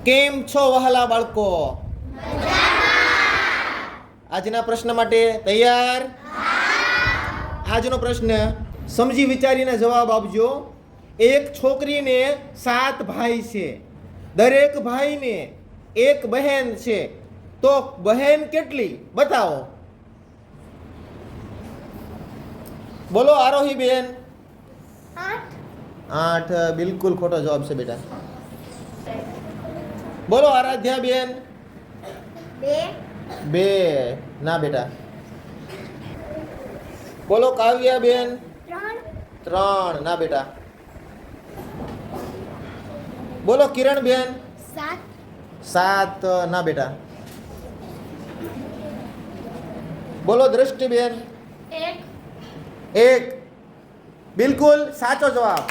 કેમ છો વહાલા બાળકો? આજના પ્રશ્ન માટે તૈયાર? આજનો પ્રશ્ન સમજી વિચારીને જવાબ આપજો. એક છોકરીને 7 ભાઈ છે. દરેક ભાઈને એક બહેન છે. તો બહેન કેટલી બતાવો. બોલો આરોહી બેન. 8. બિલકુલ ખોટો જવાબ છે બેટા. બોલો આરાધ્યા બેન. 2. ના બેટા. બોલો કાવ્યા બેન. 3. ના બેટા. બોલો કિરણ બેન. 7. ના બેટા. બોલો દ્રષ્ટિ બેન. 1. બિલકુલ સાચો જવાબ.